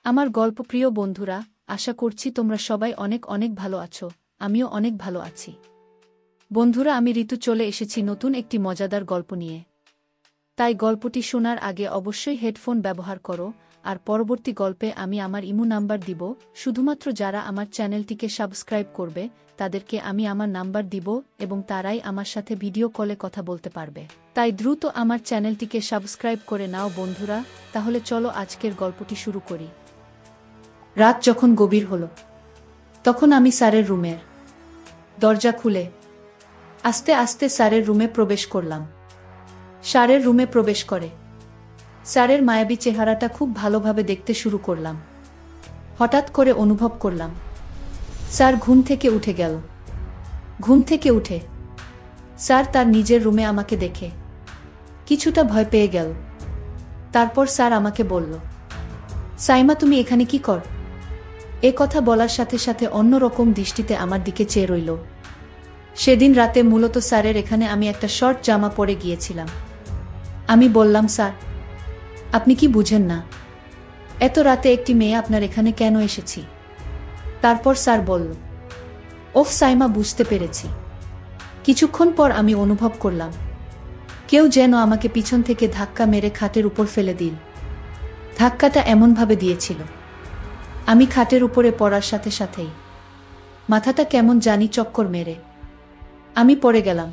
আমার গল্পপ্রিয় বন্ধুরা, আশা করছি তোমরা সবাই অনেক অনেক ভালো আছো। আমিও অনেক ভালো আছি। বন্ধুরা, আমি ঋতু চলে এসেছি নতুন একটি মজাদার গল্প নিয়ে। তাই গল্পটি শোনার আগে অবশ্যই হেডফোন ব্যবহার করো। আর পরবর্তী গল্পে আমি আমার ইমো নাম্বার দিব। শুধুমাত্র যারা আমার চ্যানেলটিকে সাবস্ক্রাইব করবে তাদেরকে আমি আমার নাম্বার দিব এবং তারাই আমার সাথে ভিডিও কলে কথা বলতে পারবে। তাই দ্রুত আমার চ্যানেলটিকে সাবস্ক্রাইব করে নাও বন্ধুরা। তাহলে চলো আজকের গল্পটি শুরু করি। রাত যখন গভীর হল, তখন আমি স্যারের রুমের দরজা খুলে আস্তে আস্তে স্যারের রুমে প্রবেশ করলাম। স্যারের রুমে প্রবেশ করে স্যারের মায়াবী চেহারাটা খুব ভালোভাবে দেখতে শুরু করলাম। হঠাৎ করে অনুভব করলাম স্যার ঘুম থেকে উঠে গেল। ঘুম থেকে উঠে স্যার তার নিজের রুমে আমাকে দেখে কিছুটা ভয় পেয়ে গেল। তারপর স্যার আমাকে বলল, সাইমা, তুমি এখানে কি কর? এ কথা বলার সাথে সাথে অন্যরকম দৃষ্টিতে আমার দিকে চেয়ে রইল। সেদিন রাতে মূলত স্যারের এখানে আমি একটা শর্ট জামা পরে গিয়েছিলাম। আমি বললাম, স্যার, আপনি কি বুঝেন না এত রাতে একটি মেয়ে আপনার এখানে কেন এসেছি? তারপর স্যার বলল, ওফ সাইমা, বুঝতে পেরেছি। কিছুক্ষণ পর আমি অনুভব করলাম কেউ যেন আমাকে পিছন থেকে ধাক্কা মেরে খাটের উপর ফেলে দিল। ধাক্কাটা এমনভাবে দিয়েছিল, আমি খাটের উপরে পড়ার সাথে সাথেই মাথাটা কেমন জানি চক্কর মেরে আমি পড়ে গেলাম।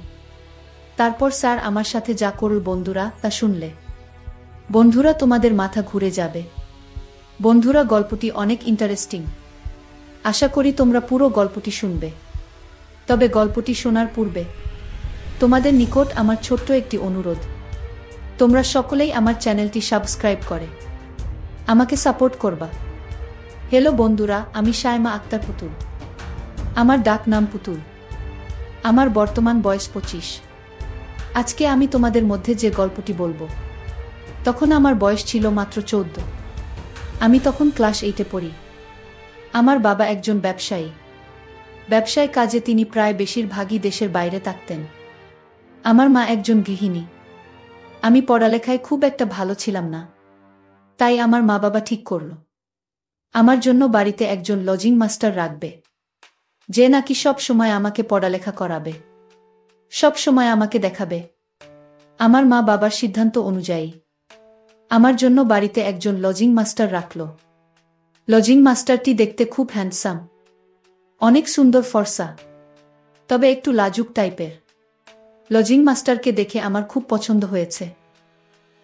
তারপর স্যার আমার সাথে যা করল বন্ধুরা, তা শুনলে বন্ধুরা তোমাদের মাথা ঘুরে যাবে। বন্ধুরা, গল্পটি অনেক ইন্টারেস্টিং। আশা করি তোমরা পুরো গল্পটি শুনবে। তবে গল্পটি শোনার পূর্বে তোমাদের নিকট আমার ছোট্ট একটি অনুরোধ, তোমরা সকলেই আমার চ্যানেলটি সাবস্ক্রাইব করে আমাকে সাপোর্ট করবা। হ্যালো বন্ধুরা, আমি সাইমা আক্তার পুতুল। আমার ডাক নাম পুতুল। আমার বর্তমান বয়স 25। আজকে আমি তোমাদের মধ্যে যে গল্পটি বলবো, তখন আমার বয়স ছিল মাত্র 14। আমি তখন ক্লাস 8-এ পড়ি। আমার বাবা একজন ব্যবসায়ী। ব্যবসায় কাজে তিনি প্রায় বেশিরভাগই দেশের বাইরে থাকতেন। আমার মা একজন গৃহিণী। আমি পড়ালেখায় খুব একটা ভালো ছিলাম না। তাই আমার মা বাবা ঠিক করল আমার জন্য বাড়িতে একজন লজিং মাস্টার রাখবে, যে নাকি সব সময় আমাকে পড়ালেখা করাবে, সব সময় আমাকে দেখাবে। আমার মা বাবার সিদ্ধান্ত অনুযায়ী আমার জন্য বাড়িতে একজন লজিং মাস্টার রাখল। লজিং মাস্টারটি দেখতে খুব হ্যান্ডসাম, অনেক সুন্দর ফর্সা, তবে একটু লাজুক টাইপের। লজিং মাস্টারকে দেখে আমার খুব পছন্দ হয়েছে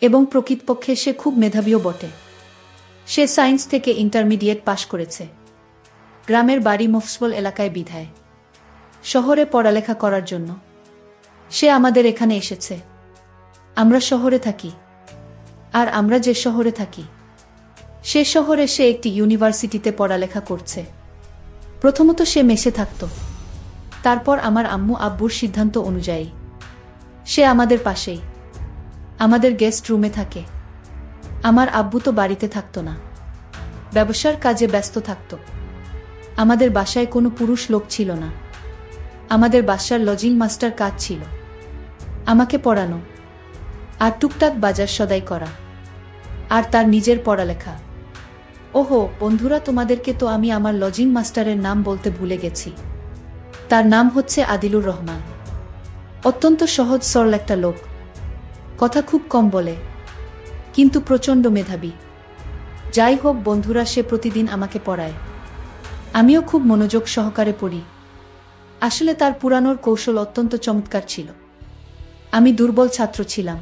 এবং প্রকৃতপক্ষে সে খুব মেধাবীও বটে। সে সায়েন্স থেকে ইন্টারমিডিয়েট পাশ করেছে। গ্রামের বাড়ি মফস্বল এলাকায় বিধায় শহরে পড়ালেখা করার জন্য সে আমাদের এখানে এসেছে। আমরা শহরে থাকি, আর আমরা যে শহরে থাকি সে শহরে সে একটি ইউনিভার্সিটিতে পড়ালেখা করছে। প্রথমত সে মেসে থাকত, তারপর আমার আম্মু আব্বুর সিদ্ধান্ত অনুযায়ী সে আমাদের পাশেই আমাদের গেস্ট রুমে থাকে। আমার আব্বু তো বাড়িতে থাকতো না, ব্যবসার কাজে ব্যস্ত থাকত। আমাদের বাসায় কোনো পুরুষ লোক ছিল না। আমাদের বাসার লজিং মাস্টার কাজ ছিল আমাকে পড়ানো আর টুকটাক বাজার সদাই করা, আর তার নিজের পড়ালেখা। ওহো বন্ধুরা, তোমাদেরকে তো আমি আমার লজিং মাস্টারের নাম বলতে ভুলে গেছি। তার নাম হচ্ছে আদিলুর রহমান। অত্যন্ত সহজ সরল একটা লোক, কথা খুব কম বলে, কিন্তু প্রচণ্ড মেধাবী। যাই হোক বন্ধুরা, সে প্রতিদিন আমাকে পড়ায়। আমিও খুব মনোযোগ সহকারে পড়ি। আসলে তার পুরানোর কৌশল অত্যন্ত চমৎকার ছিল। আমি দুর্বল ছাত্র ছিলাম,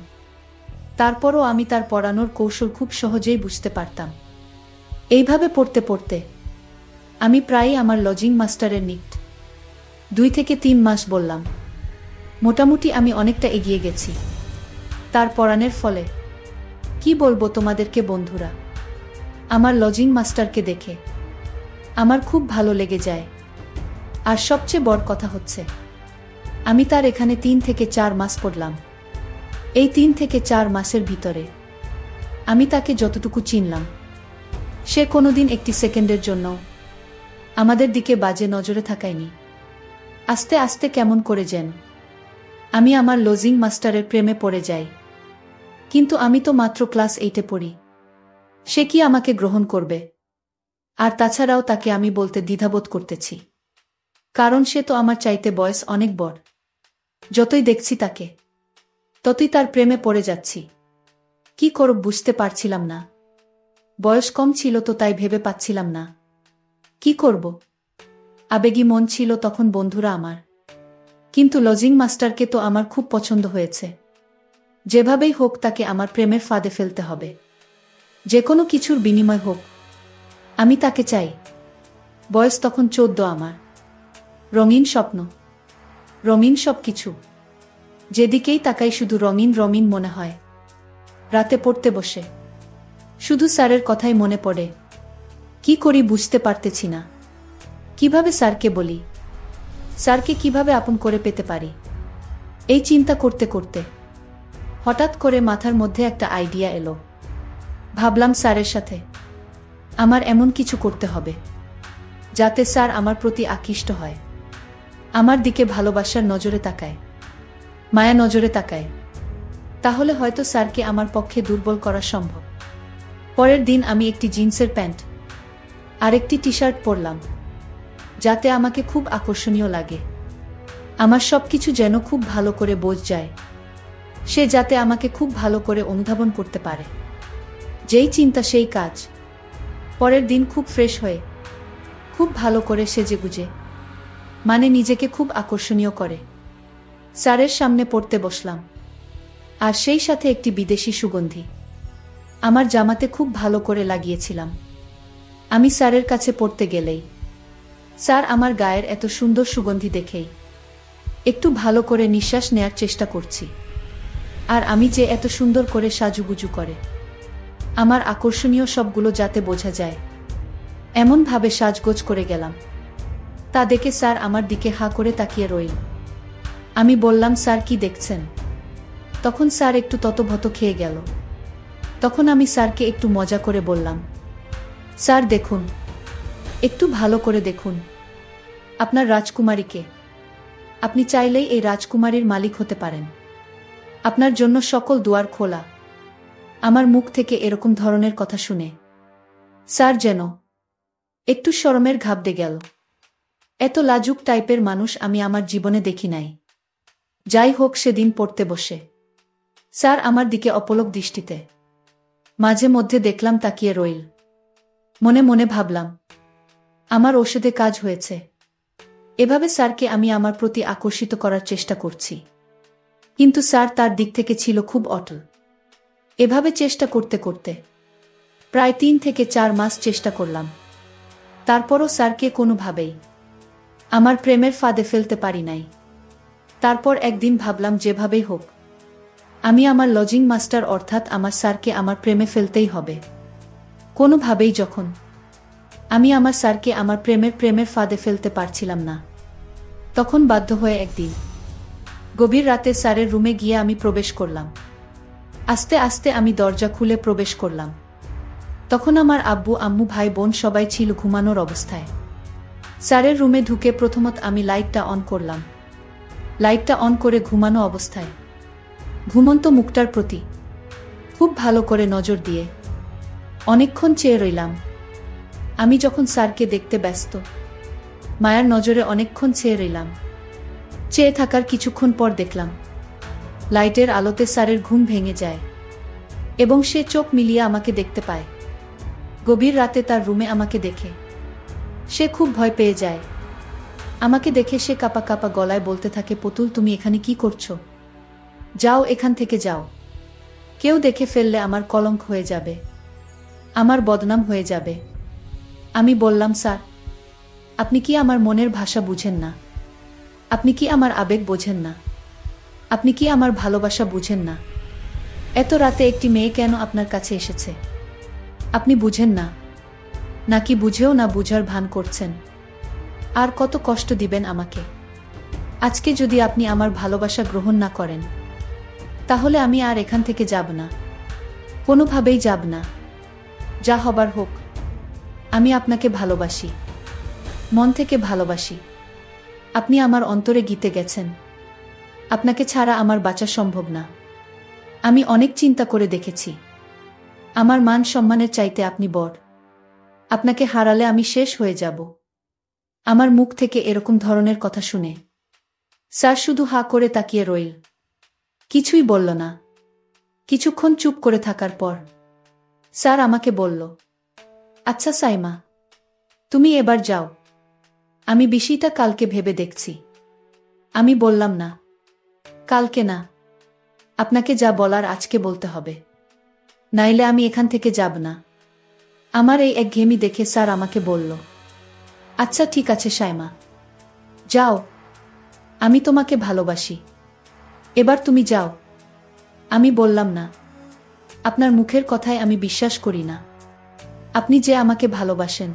তারপরও আমি তার পড়ানোর কৌশল খুব সহজেই বুঝতে পারতাম। এইভাবে পড়তে পড়তে আমি প্রায়ই আমার লজিং মাস্টারের নিকট 2 থেকে 3 মাস বললাম, মোটামুটি আমি অনেকটা এগিয়ে গেছি তার পড়ানোর ফলে। কি বলবো তোমাদেরকে বন্ধুরা, আমার লজিং মাস্টারকে দেখে আমার খুব ভালো লেগে যায়। আর সবচেয়ে বড় কথা হচ্ছে, আমি তার এখানে 3 থেকে 4 মাস পড়লাম। এই 3 থেকে 4 মাসের ভিতরে আমি তাকে যতটুকু চিনলাম, সে কোনোদিন একটি সেকেন্ডের জন্য আমাদের দিকে বাজে নজরে তাকায়নি। আস্তে আস্তে কেমন করে যেন আমি আমার লজিং মাস্টারের প্রেমে পড়ে যাই। কিন্তু আমি তো মাত্র ক্লাস 8-এ পড়ি, সে কি আমাকে গ্রহণ করবে? আর তাছাড়াও তাকে আমি বলতে দ্বিধাবোধ করতেছি, কারণ সে তো আমার চাইতে বয়স অনেক বড়। যতই দেখছি তাকে, ততই তার প্রেমে পড়ে যাচ্ছি। কি করব বুঝতে পারছিলাম না। বয়স কম ছিল তো, তাই ভেবে পাচ্ছিলাম না কি করব। আবেগী মন ছিল তখন বন্ধুরা আমার। কিন্তু লজিং মাস্টারকে তো আমার খুব পছন্দ হয়েছে। যেভাবেই হোক তাকে আমার প্রেমের ফাঁদে ফেলতে হবে। যে কোনো কিছুর বিনিময় হোক, আমি তাকে চাই। বয়স তখন 14 আমার। রঙিন স্বপ্ন, রঙিন সব কিছু। যেদিকেই তাকাই শুধু রঙিন রঙিন মনে হয়। রাতে পড়তে বসে শুধু স্যারের কথাই মনে পড়ে। কি করি বুঝতে পারতেছি না। কিভাবে স্যারকে বলি, স্যারকে কিভাবে আপন করে পেতে পারি। এই চিন্তা করতে করতে হঠাৎ করে মাথার মধ্যে একটা আইডিয়া এলো। ভাবলাম স্যারের সাথে আমার এমন কিছু করতে হবে যাতে স্যার আমার প্রতি আকৃষ্ট হয়, আমার দিকে ভালোবাসার নজরে তাকায়, মায়া নজরে তাকায়। তাহলে হয়তো স্যারকে আমার পক্ষে দুর্বল করা সম্ভব। পরের দিন আমি একটি জিন্সের প্যান্ট আর একটি টি শার্ট পরলাম, যাতে আমাকে খুব আকর্ষণীয় লাগে। আমার সবকিছু যেন খুব ভালো করে বোঝ যায়, সে যাতে আমাকে খুব ভালো করে অনুধাবন করতে পারে। যেই চিন্তা সেই কাজ। পরের দিন খুব ফ্রেশ হয়ে, খুব ভালো করে সেজেগুজে, মানে নিজেকে খুব আকর্ষণীয় করে স্যারের সামনে পড়তে বসলাম। আর সেই সাথে একটি বিদেশি সুগন্ধি আমার জামাতে খুব ভালো করে লাগিয়েছিলাম। আমি স্যারের কাছে পড়তে গেলেই স্যার আমার গায়ের এত সুন্দর সুগন্ধি দেখেই একটু ভালো করে নিঃশ্বাস নেয়ার চেষ্টা করছি। আর আমি যে এত সুন্দর করে সাজুগুজু করে আমার আকর্ষণীয় সবগুলো যাতে বোঝা যায় এমনভাবে সাজগোজ করে গেলাম। তা দেখে স্যার আমার দিকে হাঁ করে তাকিয়ে রইল। আমি বললাম, স্যার কি দেখছেন? তখন স্যার একটু ততভত খেয়ে গেল। তখন আমি স্যারকে একটু মজা করে বললাম, স্যার দেখুন, একটু ভালো করে দেখুন আপনার রাজকুমারীকে। আপনি চাইলেই এই রাজকুমারীর মালিক হতে পারেন। আপনার জন্য সকল দুয়ার খোলা। আমার মুখ থেকে এরকম ধরনের কথা শুনে স্যার যেন একটু শরমের ঘাবড়ে গেল। এত লাজুক টাইপের মানুষ আমি আমার জীবনে দেখি নাই। যাই হোক, সেদিন পড়তে বসে স্যার আমার দিকে অপলক দৃষ্টিতে মাঝে মধ্যে দেখলাম তাকিয়ে রইল। মনে মনে ভাবলাম, আমার ওষুধে কাজ হয়েছে। এভাবে স্যারকে আমি আমার প্রতি আকর্ষিত করার চেষ্টা করছি, কিন্তু স্যার তার দিক থেকে ছিল খুব অটল। এভাবে চেষ্টা করতে করতে প্রায় 3 থেকে 4 মাস চেষ্টা করলাম। তারপরও স্যারকে কোনোভাবেই আমার প্রেমের ফাঁদে ফেলতে পারি নাই। তারপর একদিন ভাবলাম, যেভাবেই হোক আমি আমার লজিং মাস্টার অর্থাৎ আমার স্যারকে আমার প্রেমে ফেলতেই হবে কোনোভাবেই। যখন আমি আমার স্যারকে আমার প্রেমের ফাঁদে ফেলতে পারছিলাম না, তখন বাধ্য হয়ে একদিন গভীর রাতে স্যারের রুমে গিয়ে আমি প্রবেশ করলাম। আস্তে আস্তে আমি দরজা খুলে প্রবেশ করলাম। তখন আমার আব্বু আম্মু ভাই বোন সবাই ছিল ঘুমানোর অবস্থায়। স্যারের রুমে ঢুকে প্রথমত আমি লাইটটা অন করলাম। লাইটটা অন করে ঘুমানো অবস্থায় ঘুমন্ত মুখটার প্রতি খুব ভালো করে নজর দিয়ে অনেকক্ষণ চেয়ে রইলাম। আমি যখন স্যারকে দেখতে ব্যস্ত মায়ার নজরে অনেকক্ষণ চেয়ে রইলাম। চেয়ে থাকার কিছুক্ষণ পর দেখলাম লাইটের আলোতে স্যারের ঘুম ভেঙে যায় এবং সে চোখ মিলিয়ে আমাকে দেখতে পায়। গভীর রাতে তার রুমে আমাকে দেখে সে খুব ভয় পেয়ে যায়। আমাকে দেখে সে কাঁপা কাঁপা গলায় বলতে থাকে, পুতুল তুমি এখানে কি করছো? যাও, এখান থেকে যাও। কেউ দেখে ফেললে আমার কলঙ্ক হয়ে যাবে, আমার বদনাম হয়ে যাবে। আমি বললাম, স্যার আপনি কি আমার মনের ভাষা বুঝেন না? আপনি কি আমার আবেগ বোঝেন না? আপনি কি আমার ভালোবাসা বুঝেন না? এত রাতে একটি মেয়ে কেন আপনার কাছে এসেছে? আপনি বুঝেন না, নাকি বুঝেও না বুঝার ভান করছেন? আর কত কষ্ট দিবেন আমাকে? আজকে যদি আপনি আমার ভালোবাসা গ্রহণ না করেন, তাহলে আমি আর এখান থেকে যাব না, কোনোভাবেই যাব না। যা হবার হোক। আমি আপনাকে ভালোবাসি, মন থেকে ভালোবাসি। আপনি আমার অন্তরে গীতে গেছেন। আপনাকে ছাড়া আমার বাঁচা সম্ভব না। আমি অনেক চিন্তা করে দেখেছি, আমার মান সম্মানের চাইতে আপনি বড়। আপনাকে হারালে আমি শেষ হয়ে যাব। আমার মুখ থেকে এরকম ধরনের কথা শুনে স্যার শুধু হাঁ করে তাকিয়ে রইল, কিছুই বলল না। কিছুক্ষণ চুপ করে থাকার পর স্যার আমাকে বলল, আচ্ছা সাইমা, তুমি এবার যাও, আমি বিষয়টা কালকে ভেবে দেখছি। আমি বললাম, না, কালকে না, আপনাকে যা বলার আজকে বলতে হবে, নাইলে আমি এখান থেকে যাব না। আমার এই একঘেয়েমি দেখে স্যার আমাকে বলল, আচ্ছা ঠিক আছে সাইমা, যাও, আমি তোমাকে ভালোবাসি, এবার তুমি যাও। আমি বললাম, না, আপনার মুখের কথায় আমি বিশ্বাস করি না। আপনি যে আমাকে ভালোবাসেন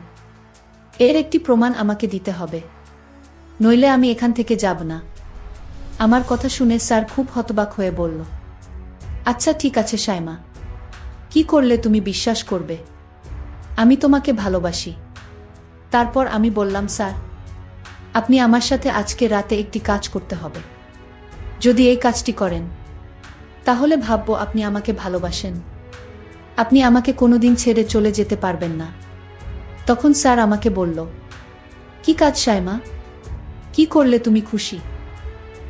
এর একটি প্রমাণ আমাকে দিতে হবে, নইলে আমি এখান থেকে যাব না। আমার কথা শুনে স্যার খুব হতবাক হয়ে বলল, আচ্ছা ঠিক আছে সাইমা, কি করলে তুমি বিশ্বাস করবে আমি তোমাকে ভালোবাসি? তারপর আমি বললাম, স্যার, আপনি আমার সাথে আজকে রাতে একটি কাজ করতে হবে। যদি এই কাজটি করেন তাহলে ভাববো আপনি আমাকে ভালোবাসেন, আপনি আমাকে কোনোদিন ছেড়ে চলে যেতে পারবেন না। তখন স্যার আমাকে বলল, কি কাজ সাইমা, কি করলে তুমি খুশি?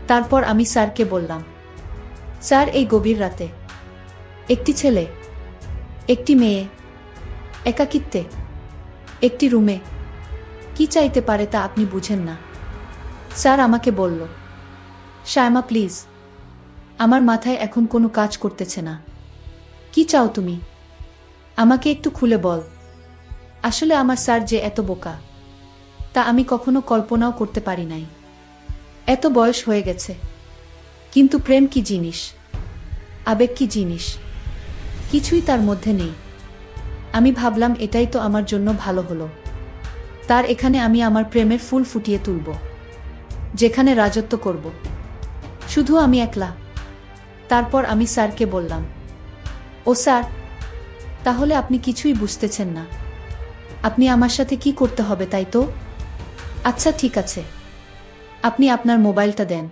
তারপর আমি স্যারকে বললাম, স্যার, এই গভীর রাতে একটি ছেলে, একটি মেয়ে, একাকিত্বে একটি রুমে কি চাইতে পারে তা আপনি বুঝেন না। স্যার আমাকে বলল, সাইমা প্লিজ, আমার মাথায় এখন কোনো কাজ করতেছে না। কি চাও তুমি? আমাকে একটু খুলে বল। আসলে আমার স্যার যে এত বোকা তা আমি কখনো কল্পনাও করতে পারি নাই। এত বয়স হয়ে গেছে, কিন্তু প্রেম কি জিনিস, আবেগ কি জিনিস, কিছুই তার মধ্যে নেই। আমি ভাবলাম এটাই তো আমার জন্য ভালো হলো, তার এখানে আমি আমার প্রেমের ফুল ফুটিয়ে তুলব, যেখানে রাজত্ব করব শুধু আমি একলা। তারপর আমি স্যারকে বললাম, ও স্যার, তাহলে আপনি কিছুই বুঝতেছেন না, আপনি আমার সাথে কি করতে হবে তাই তো? আচ্ছা ঠিক আছে, আপনি আপনার মোবাইলটা দেন,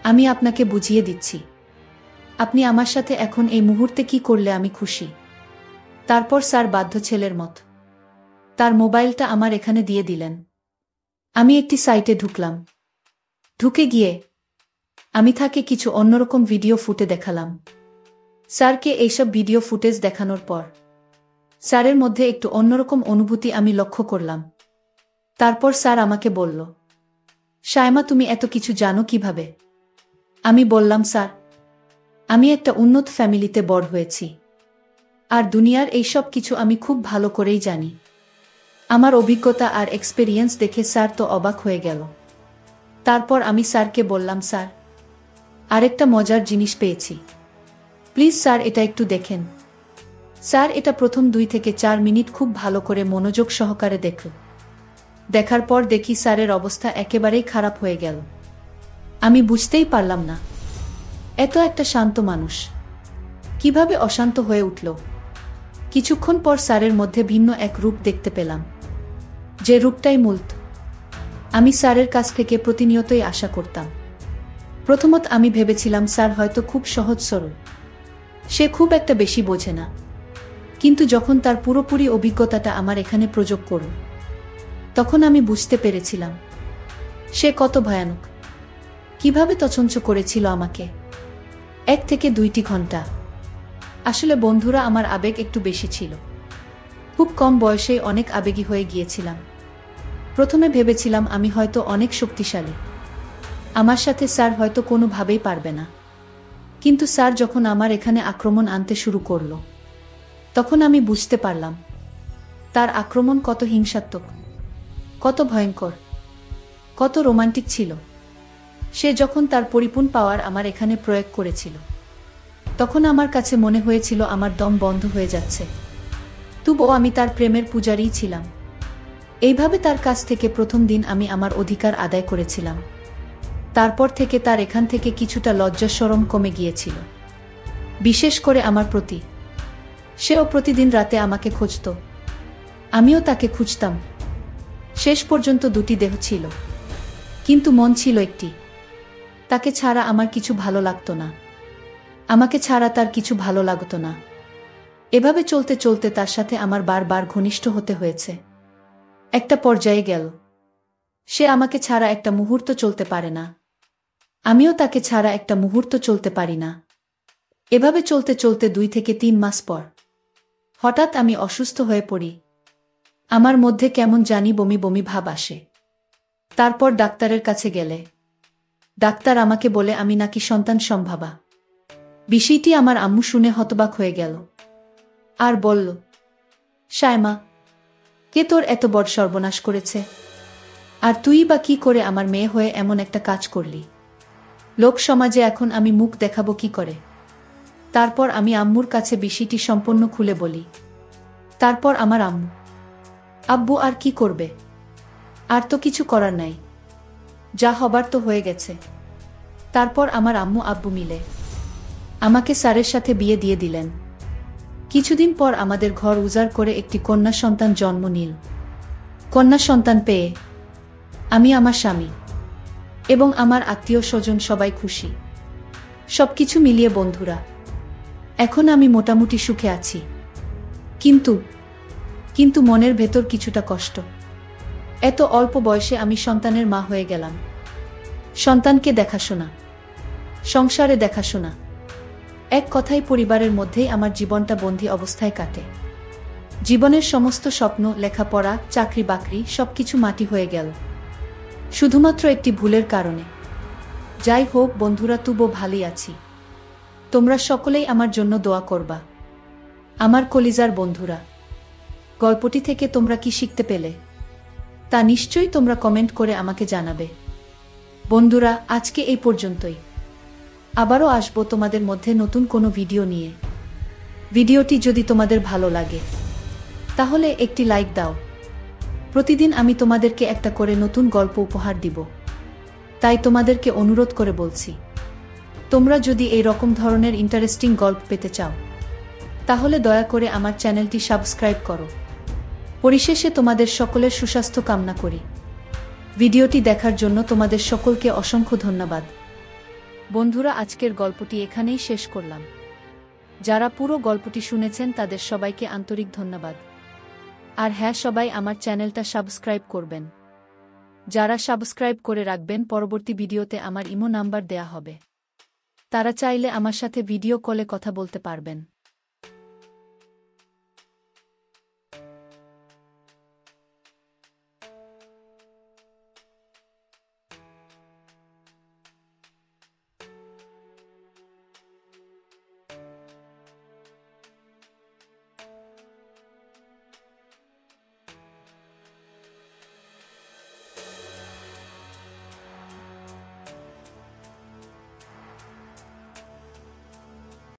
আমি আপনাকে বুঝিয়ে দিচ্ছি। আপনি আমার সাথে এখন এই মুহূর্তে কি করলে আমি খুশি। তারপর স্যার বাধ্য ছেলের মত তার মোবাইলটা আমার এখানে দিয়ে দিলেন। আমি একটি সাইটে ঢুকলাম, ঢুকে গিয়ে আমি তাকে কিছু অন্যরকম ভিডিও ফুটে দেখালাম। স্যারকে এইসব ভিডিও ফুটেজ দেখানোর পর স্যারের মধ্যে একটু অন্যরকম অনুভূতি আমি লক্ষ্য করলাম। তারপর স্যার আমাকে বলল, সাইমা, তুমি এত কিছু জানো কিভাবে? আমি বললাম, স্যার, আমি একটা উন্নত ফ্যামিলিতে বড় হয়েছি, আর দুনিয়ার এই সব কিছু আমি খুব ভালো করেই জানি। আমার অভিজ্ঞতা আর এক্সপেরিয়েন্স দেখে স্যার তো অবাক হয়ে গেল। তারপর আমি স্যারকে বললাম, স্যার, আরেকটা মজার জিনিস পেয়েছি, প্লিজ স্যার এটা একটু দেখেন। স্যার এটা প্রথম 2 থেকে 4 মিনিট খুব ভালো করে মনোযোগ সহকারে দেখল। দেখার পর দেখি স্যারের অবস্থা একেবারেই খারাপ হয়ে গেল। আমি বুঝতেই পারলাম না এত একটা শান্ত মানুষ কিভাবে অশান্ত হয়ে উঠল। কিছুক্ষণ পর স্যারের মধ্যে ভিন্ন এক রূপ দেখতে পেলাম, যে রূপটাই মূলত আমি স্যারের কাছ থেকে প্রতিনিয়তই আশা করতাম। প্রথমত আমি ভেবেছিলাম স্যার হয়তো খুব সহজ সরল, সে খুব একটা বেশি বোঝে না। কিন্তু যখন তার পুরোপুরি অভিজ্ঞতাটা আমার এখানে প্রয়োগ করল, তখন আমি বুঝতে পেরেছিলাম সে কত ভয়ানক, কিভাবে তছঞ্চ করেছিল আমাকে 1 থেকে 2টি ঘন্টা। আসলে বন্ধুরা, আমার আবেগ একটু বেশি ছিল, খুব কম বয়সেই অনেক আবেগী হয়ে গিয়েছিলাম। প্রথমে ভেবেছিলাম আমি হয়তো অনেক শক্তিশালী, আমার সাথে স্যার হয়তো কোনোভাবেই পারবে না। কিন্তু স্যার যখন আমার এখানে আক্রমণ আনতে শুরু করল, তখন আমি বুঝতে পারলাম তার আক্রমণ কত হিংসাত্মক, কত ভয়ঙ্কর, কত রোমান্টিক ছিল। সে যখন তার পরিপূর্ণ পাওয়ার আমার এখানে প্রয়োগ করেছিল, তখন আমার কাছে মনে হয়েছিল আমার দম বন্ধ হয়ে যাচ্ছে। তবুও আমি তার প্রেমের পূজারী ছিলাম। এইভাবে তার কাছ থেকে প্রথম দিন আমি আমার অধিকার আদায় করেছিলাম। তারপর থেকে তার এখান থেকে কিছুটা লজ্জা শরম কমে গিয়েছিল, বিশেষ করে আমার প্রতি। সেও প্রতিদিন রাতে আমাকে খুঁজত, আমিও তাকে খুঁজতাম। শেষ পর্যন্ত 2টি দেহ ছিল, কিন্তু মন ছিল একটি। তাকে ছাড়া আমার কিছু ভালো লাগতো না, আমাকে ছাড়া তার কিছু ভালো লাগতো না। এভাবে চলতে চলতে তার সাথে আমার বারবার ঘনিষ্ঠ হতে হয়েছে। একটা পর্যায়ে গেল সে আমাকে ছাড়া একটা মুহূর্ত চলতে পারে না, আমিও তাকে ছাড়া একটা মুহূর্ত চলতে পারি না। এভাবে চলতে চলতে 2 থেকে 3 মাস পর হঠাৎ আমি অসুস্থ হয়ে পড়ি। আমার মধ্যে কেমন জানি বমি বমি ভাব আসে। তারপর ডাক্তারের কাছে গেলে ডাক্তার আমাকে বলে আমি নাকি সন্তান সম্ভাবা। বিষয়টি আমার আম্মু শুনে হতবাক হয়ে গেল আর বলল, শায়মা, কে তোর এত বড় সর্বনাশ করেছে? আর তুই বা কি করে আমার মেয়ে হয়ে এমন একটা কাজ করলি? লোক সমাজে এখন আমি মুখ দেখাবো কি করে? তারপর আমি আম্মুর কাছে বিষয়টি সম্পূর্ণ খুলে বলি। তারপর আমার আম্মু, আব্বু আর কি করবে? আর তো কিছু করার নাই, যা হবার তো হয়ে গেছে। তারপর আমার আম্মু আব্বু মিলে আমাকে স্যারের সাথে বিয়ে দিয়ে দিলেন। কিছুদিন পর আমাদের ঘর উজাড় করে একটি কন্যা সন্তান জন্ম নিল। কন্যা সন্তান পেয়ে আমি, আমার স্বামী এবং আমার আত্মীয় স্বজন সবাই খুশি। সবকিছু মিলিয়ে বন্ধুরা এখন আমি মোটামুটি সুখে আছি। কিন্তু মনের ভেতর কিছুটা কষ্ট। এত অল্প বয়সে আমি সন্তানের মা হয়ে গেলাম। সন্তানকে দেখাশোনা, সংসারে দেখাশোনা, এক কথায় পরিবারের মধ্যেই আমার জীবনটা বন্দী অবস্থায় কাটে। জীবনের সমস্ত স্বপ্ন, লেখাপড়া, চাকরি বাকরি সবকিছু মাটি হয়ে গেল শুধুমাত্র একটি ভুলের কারণে। যাই হোক বন্ধুরা, তবুও ভালোই আছি। তোমরা সকলেই আমার জন্য দোয়া করবা। আমার কলিজার বন্ধুরা, গল্পটি থেকে তোমরা কি শিখতে পেলে তা নিশ্চয়ই তোমরা কমেন্ট করে আমাকে জানাবে। বন্ধুরা, আজকে এই পর্যন্তই। আবারও আসবো তোমাদের মধ্যে নতুন কোনো ভিডিও নিয়ে। ভিডিওটি যদি তোমাদের ভালো লাগে তাহলে একটি লাইক দাও। প্রতিদিন আমি তোমাদেরকে একটা করে নতুন গল্প উপহার দিব, তাই তোমাদেরকে অনুরোধ করে বলছি, তোমরা যদি এই রকম ধরনের ইন্টারেস্টিং গল্প পেতে চাও তাহলে দয়া করে আমার চ্যানেলটি সাবস্ক্রাইব করো। পরিশেষে তোমাদের সকলের সুস্বাস্থ্য কামনা করি। ভিডিওটি দেখার জন্য তোমাদের সকলকে অসংখ্য ধন্যবাদ। বন্ধুরা, আজকের গল্পটি এখানেই শেষ করলাম। যারা পুরো গল্পটি শুনেছেন তাদের সবাইকে আন্তরিক ধন্যবাদ। আর হ্যাঁ, সবাই আমার চ্যানেলটা সাবস্ক্রাইব করবেন। যারা সাবস্ক্রাইব করে রাখবেন, পরবর্তী ভিডিওতে আমার ইমো নাম্বার দেয়া হবে। তারা চাইলে আমার সাথে ভিডিও কলে কথা বলতে পারবেন।